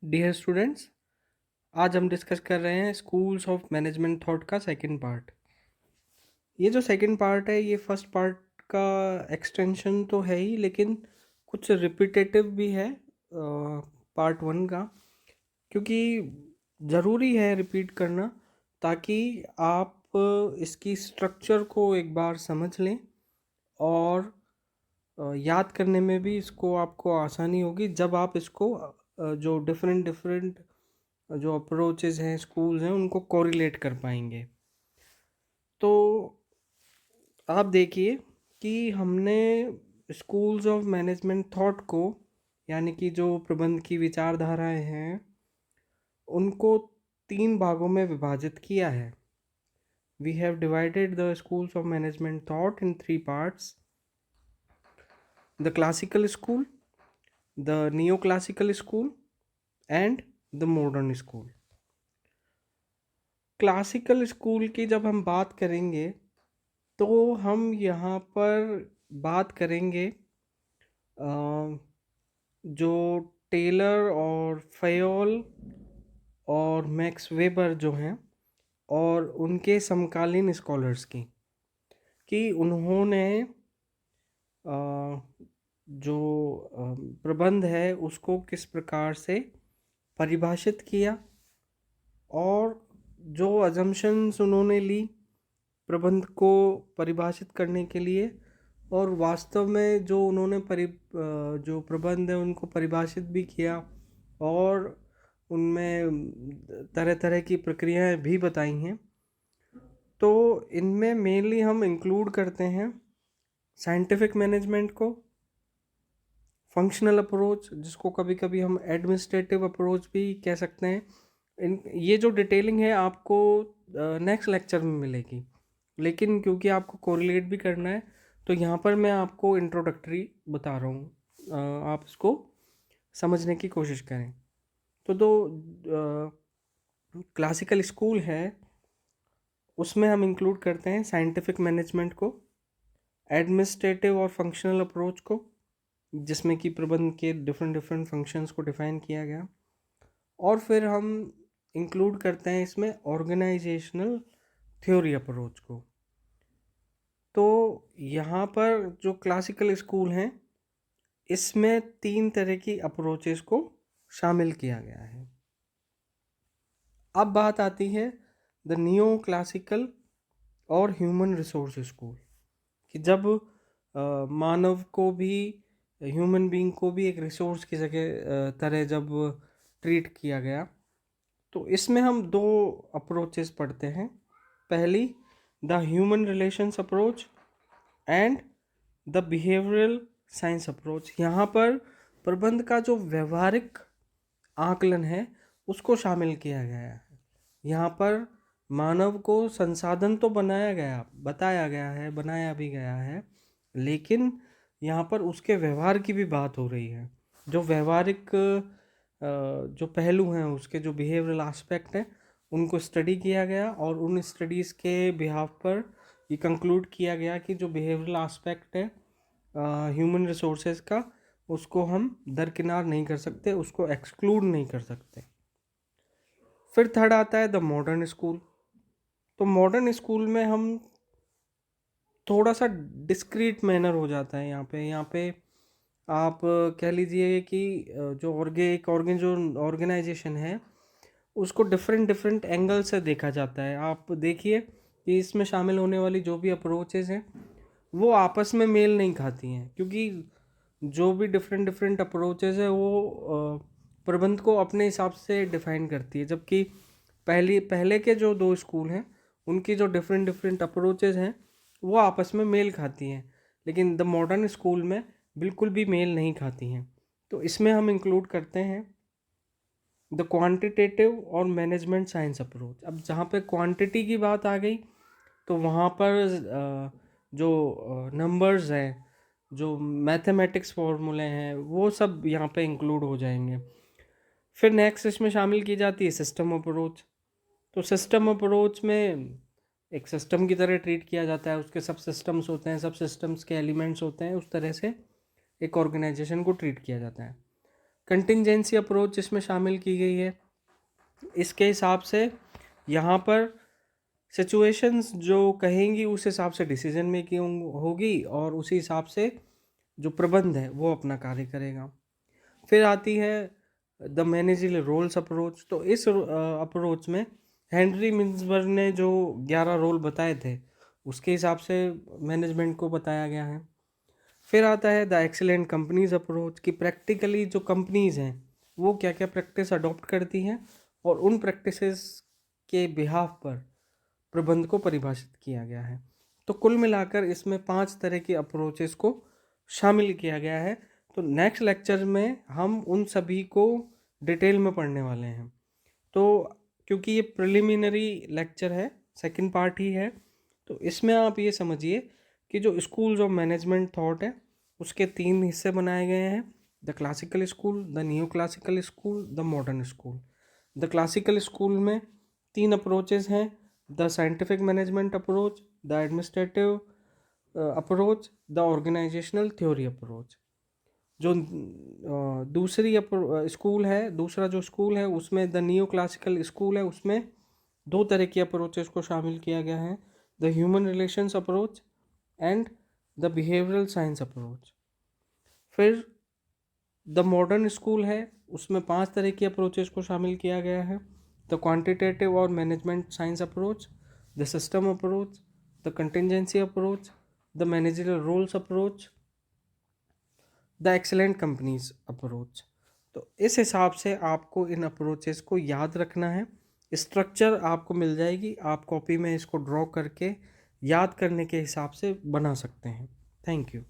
Dear students, आज हम discuss कर रहे हैं स्कूल्स ऑफ मैनेजमेंट थॉट का सेकंड पार्ट। ये जो सेकंड पार्ट है ये फर्स्ट पार्ट का एक्सटेंशन तो है ही, लेकिन कुछ रिपीटेटिव भी है पार्ट वन का, क्योंकि ज़रूरी है रिपीट करना ताकि आप इसकी स्ट्रक्चर को एक बार समझ लें और याद करने में भी इसको आपको आसानी होगी जब आप इसको जो डिफरेंट डिफरेंट जो अप्रोचेस हैं, स्कूल्स हैं, उनको कोरिलेट कर पाएंगे। तो आप देखिए कि हमने स्कूल्स ऑफ मैनेजमेंट थॉट को, यानी कि जो प्रबंध की विचारधाराएं हैं, उनको तीन भागों में विभाजित किया है। We have divided the schools of management thought in three parts: the classical school, the neo classical school and the modern school. Classical school की जब हम बात करेंगे तो हम यहाँ पर बात करेंगे जो टेलर और फयोल और मैक्स वेबर जो हैं, और उनके समकालीन स्कॉलर्स की, कि उन्होंने अ, जो प्रबंध है उसको किस प्रकार से परिभाषित किया, और जो अजम्पशंस उन्होंने ली प्रबंध को परिभाषित करने के लिए, और वास्तव में जो उन्होंने जो प्रबंध है उनको परिभाषित भी किया, और उनमें तरह तरह की प्रक्रियाएं भी बताई हैं। तो इनमें मेनली हम इंक्लूड करते हैं साइंटिफिक मैनेजमेंट को, फंक्शनल अप्रोच जिसको कभी कभी हम एडमिनिस्ट्रेटिव अप्रोच भी कह सकते हैं। ये जो डिटेलिंग है आपको नेक्स्ट लेक्चर में मिलेगी, लेकिन क्योंकि आपको कोरिलेट भी करना है तो यहाँ पर मैं आपको इंट्रोडक्टरी बता रहा हूँ, आप इसको समझने की कोशिश करें। तो दो क्लासिकल स्कूल है, उसमें हम इंक्लूड करते हैं साइंटिफिक मैनेजमेंट को, एडमिनिस्ट्रेटिव और फंक्शनल अप्रोच को, जिसमें कि प्रबंध के डिफरेंट डिफरेंट फंक्शंस को डिफाइन किया गया, और फिर हम इंक्लूड करते हैं इसमें ऑर्गेनाइजेशनल थ्योरी अप्रोच को। तो यहाँ पर जो क्लासिकल स्कूल हैं इसमें तीन तरह की अप्रोचेस को शामिल किया गया है। अब बात आती है द नियो क्लासिकल और ह्यूमन रिसोर्स स्कूल, कि जब मानव को भी, ह्यूमन बीइंग को भी एक रिसोर्स की जगह तरह जब ट्रीट किया गया, तो इसमें हम दो अप्रोचेस पढ़ते हैं। पहली, the human relations approach and the behavioural science approach. यहाँ पर प्रबंध का जो व्यवहारिक आकलन है उसको शामिल किया गया है। यहाँ पर मानव को संसाधन तो बताया गया है, बनाया भी गया है, लेकिन यहाँ पर उसके व्यवहार की भी बात हो रही है। जो व्यवहारिक जो पहलू हैं, उसके जो बिहेवियरल एस्पेक्ट हैं, उनको स्टडी किया गया, और उन स्टडीज़ के बिहाफ पर ये कंक्लूड किया गया कि जो बिहेवियरल एस्पेक्ट है ह्यूमन रिसोर्सेज का, उसको हम दरकिनार नहीं कर सकते, उसको एक्सक्लूड नहीं कर सकते। फिर थर्ड आता है द मॉडर्न स्कूल। तो मॉडर्न स्कूल में हम थोड़ा सा डिस्क्रीट मैनर हो जाता है यहाँ पे आप कह लीजिए कि जो ऑर्गेनाइजेशन है उसको डिफरेंट डिफरेंट एंगल से देखा जाता है। आप देखिए कि इसमें शामिल होने वाली जो भी अप्रोचेस हैं वो आपस में मेल नहीं खाती हैं, क्योंकि जो भी डिफरेंट डिफरेंट अप्रोचेस है वो प्रबंध को अपने हिसाब से डिफाइन करती है, जबकि पहले के जो दो स्कूल हैं उनकी जो डिफरेंट डिफरेंट अप्रोचेस हैं वो आपस में मेल खाती हैं, लेकिन द मॉडर्न स्कूल में बिल्कुल भी मेल नहीं खाती हैं। तो इसमें हम इंक्लूड करते हैं द क्वांटिटेटिव और मैनेजमेंट साइंस अप्रोच। अब जहाँ पे क्वांटिटी की बात आ गई तो वहाँ पर जो नंबर्स हैं, जो मैथमेटिक्स फार्मूले हैं, वो सब यहाँ पे इंक्लूड हो जाएंगे। फिर नेक्स्ट इसमें शामिल की जाती है सिस्टम अप्रोच। तो सिस्टम अप्रोच में एक सिस्टम की तरह ट्रीट किया जाता है, उसके सब सिस्टम्स होते हैं, सब सिस्टम्स के एलिमेंट्स होते हैं, उस तरह से एक ऑर्गेनाइजेशन को ट्रीट किया जाता है। कंटिंजेंसी अप्रोच इसमें शामिल की गई है। इसके हिसाब से यहाँ पर सिचुएशंस जो कहेंगी उस हिसाब से डिसीजन मेकिंग होगी और उसी हिसाब से जो प्रबंध है वो अपना कार्य करेगा। फिर आती है द मैनेजरियल रोल्स अप्रोच। तो इस अप्रोच में हेनरी मिन्सबर्ग ने जो 11 रोल बताए थे उसके हिसाब से मैनेजमेंट को बताया गया है। फिर आता है द एक्सीलेंट कंपनीज अप्रोच कि प्रैक्टिकली जो कंपनीज हैं वो क्या क्या प्रैक्टिस अडॉप्ट करती हैं और उन प्रैक्टिसेस के बिहाफ पर प्रबंध को परिभाषित किया गया है। तो कुल मिलाकर इसमें 5 तरह की अप्रोचेस को शामिल किया गया है। तो नेक्स्ट लेक्चर में हम उन सभी को डिटेल में पढ़ने वाले हैं। तो क्योंकि ये प्रिलिमिनरी लेक्चर है, सेकंड पार्ट ही है, तो इसमें आप ये समझिए कि जो स्कूल्स ऑफ मैनेजमेंट थॉट है उसके 3 हिस्से बनाए गए हैं: the classical school, the new classical school, the modern school. The classical school में 3 अप्रोचेस हैं: the scientific management approach, the administrative approach, the organisational theory approach. जो दूसरा जो स्कूल है उसमें द न्यू क्लासिकल स्कूल है, उसमें 2 तरह की अप्रोचेस को शामिल किया गया है: the human relations approach and the behavioural science approach. फिर द मॉडर्न स्कूल है, उसमें 5 तरह की अप्रोचेस को शामिल किया गया है: द क्वांटिटेटिव और management science approach, the system approach, the contingency approach, the managerial roles approach, the excellent companies approach. तो इस हिसाब से आपको इन अप्रोचेस को याद रखना है। स्ट्रक्चर आपको मिल जाएगी, आप कॉपी में इसको ड्रॉ करके याद करने के हिसाब से बना सकते हैं। Thank you.